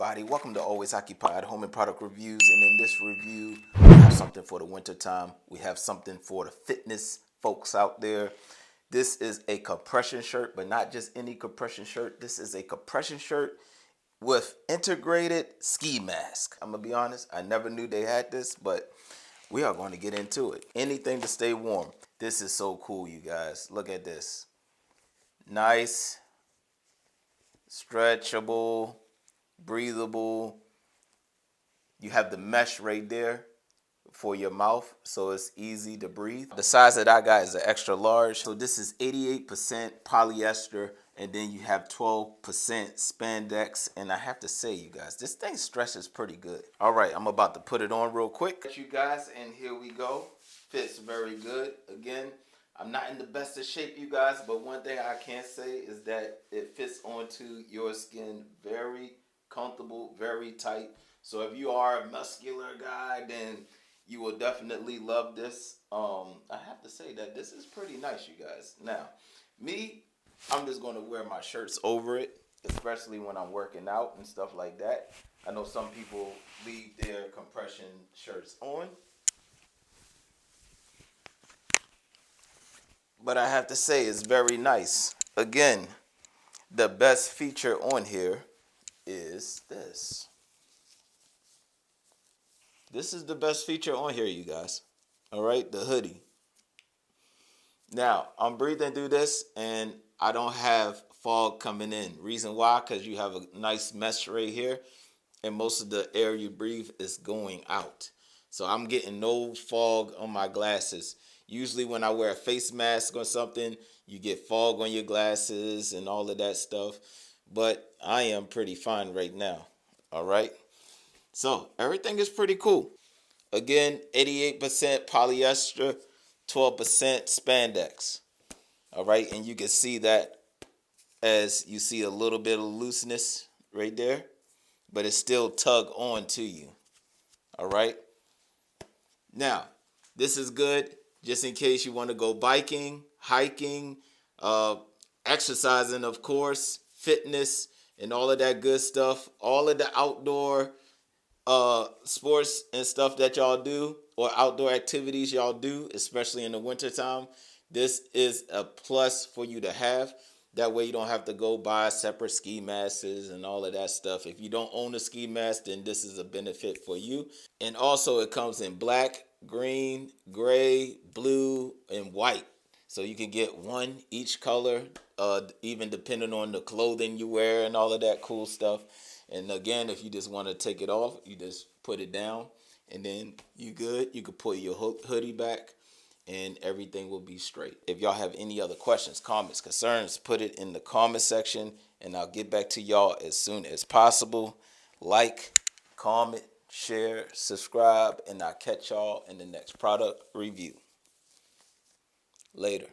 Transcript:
everybody, welcome to Always Occupied Home and Product Reviews. And in this review, we have something for the winter time. We have something for the fitness folks out there. This is a compression shirt, but not just any compression shirt. This is a compression shirt with integrated ski mask. I'm gonna be honest, I never knew they had this, but we are going to get into it. Anything to stay warm. This is so cool, you guys. Look at this. Nice, stretchable, breathable. You have the mesh right there for your mouth, so it's easy to breathe. The size that I got is an extra large. So this is 88% polyester, and then you have 12% spandex. And I have to say, you guys, this thing stretches pretty good. All right, I'm about to put it on real quick. You guys, and here we go. Fits very good. Again, I'm not in the best of shape, you guys, but one thing I can say is that it fits onto your skin very comfortable, very tight. So if you are a muscular guy, then you will definitely love this. I have to say that this is pretty nice, you guys. Now, me, I'm just going to wear my shirts over it, especially when I'm working out and stuff like that. I know some people leave their compression shirts on, but I have to say it's very nice. Again, the best feature on here is this. This is the best feature on here, you guys. All right, the hoodie. Now, I'm breathing through this, and I don't have fog coming in. Reason why? Because you have a nice mesh right here, and most of the air you breathe is going out. So I'm getting no fog on my glasses. Usually when I wear a face mask or something, you get fog on your glasses and all of that stuff. But I am pretty fine right now. All right. So everything is pretty cool. Again, 88% polyester, 12% spandex. All right, and you can see that as you see a little bit of looseness right there, but it still tug on to you. All right. Now, this is good just in case you want to go biking, hiking, exercising, of course, fitness, and all of that good stuff. All of the outdoor sports and stuff that y'all do, or outdoor activities y'all do, especially in the wintertime. This is a plus for you to have. That way you don't have to go buy separate ski masks and all of that stuff. If you don't own a ski mask, then this is a benefit for you. And also it comes in black, green, gray, blue, and white. So you can get one each color, even depending on the clothing you wear and all of that cool stuff. And again, if you just want to take it off, you just put it down, and then you good. You can put your hoodie back, and everything will be straight. If y'all have any other questions, comments, concerns, put it in the comment section, and I'll get back to y'all as soon as possible. Like, comment, share, subscribe, and I'll catch y'all in the next product review. Later.